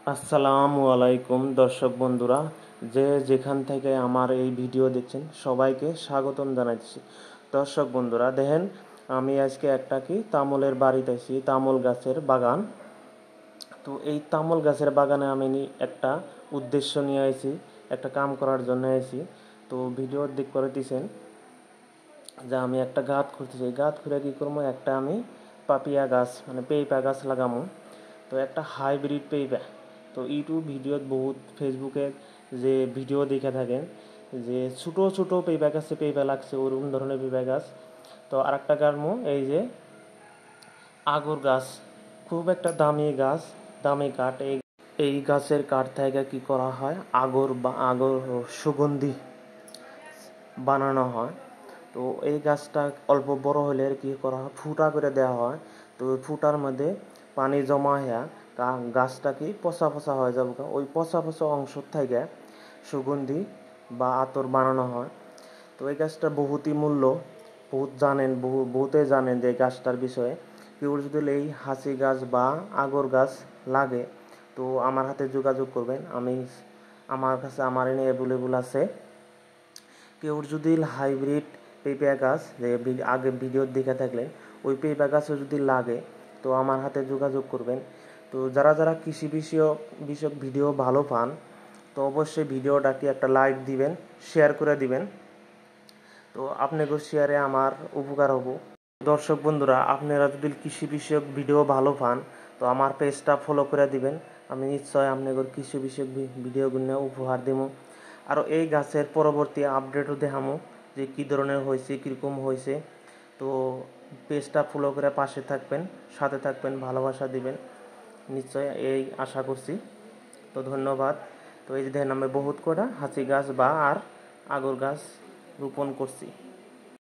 আসসালামু আলাইকুম দর্শক বন্ধুরা, যে যেখান থেকে আমার এই ভিডিও দেখছেন সবাইকে স্বাগতম জানাচ্ছি। দর্শক বন্ধুরা দেখেন, আমি আজকে একটা তামুলের বাড়িতে আছি, তামুল গাছের বাগান। তো এই তামুল গাছের বাগানে আমি একটা উদ্দেশ্য নিয়ে আইছি, একটা কাম করার জন্য আইছি। তো ভিডিও দিক করে দিছেন যে আমি একটা গাছ খুঁড়তেছি, গাছ খুঁড়ে কী করবো, একটা আমি পাপিয়া গাছ মানে পেঁপা গাছ লাগামো। তো একটা হাইব্রিড পেঁপা। তো ইউটিউব ভিডিওত বহুত ফেসবুকে যে ভিডিও দেখে থাকেন যে ছোটো ছোটো পেঁপা গাছে পেঁপা লাগছে, ওরকম ধরনের পেঁপা গাছ। তো আর একটা গাছমো এই যে আগর গাছ, খুব একটা দামি গাছ, দামি কাঠ। এই গাছের কাঠ থেকে কী করা হয়, আগর বা আগর সুগন্ধি বানানো হয়। তো এই গাছটা অল্প বড় হলে আর কি করা হয়, ফুটা করে দেওয়া হয়। তো ওই ফুটার মধ্যে পানি জমা হয়ে গাছটা পচা পচা হয়ে যাবে, ওই পচা পচা অংশ থেকে সুগন্ধি বা আতর বানানো হয়। তো এই গাছটা বহুতই মূল্য, বহুতে জানেন যে গাছটার বিষয়ে। কেউ যদি এই হাসি গাছ বা আগর গাছ লাগে তো আমার হাতে যোগাযোগ করবেন, আমার কাছে আমার এনে অ্যাভেলেবল আছে। কেউ যদি হাইব্রিড পেঁপা গাছ যে আগে ভিডিও দেখে থাকলেন, ওই পেঁপা গাছও যদি লাগে তো আমার হাতে যোগাযোগ করবেন। তো যারা যারা কৃষি বিষয়ক ভিডিও ভালো পান তো অবশ্যই ভিডিওটাকে একটা লাইক দিবেন, শেয়ার করে দিবেন। তো আপনাদের শেয়ারে আমার উপকার হব। দর্শক বন্ধুরা, আপনারা যদি কৃষি বিষয়ক ভিডিও ভালো পান তো আমার পেজটা ফলো করে দিবেন। আমি নিশ্চয় আপনাদের কৃষি বিষয়ক ভিডিওগুলো উপহার দেব। আর এই গাছের পরবর্তী আপডেটও দেখামো যে কী ধরনের হয়েছে, কীরকম হয়েছে। তো পেজটা ফলো করে পাশে থাকবেন, সাথে থাকবেন, ভালোবাসা দিবেন নিশ্চয়, এই আশা করছি। তো ধন্যবাদ। তো এই যে দেখেন, আমি বহুত কটা হাসি গাছ বা আর আগর গাছ রোপণ করছি।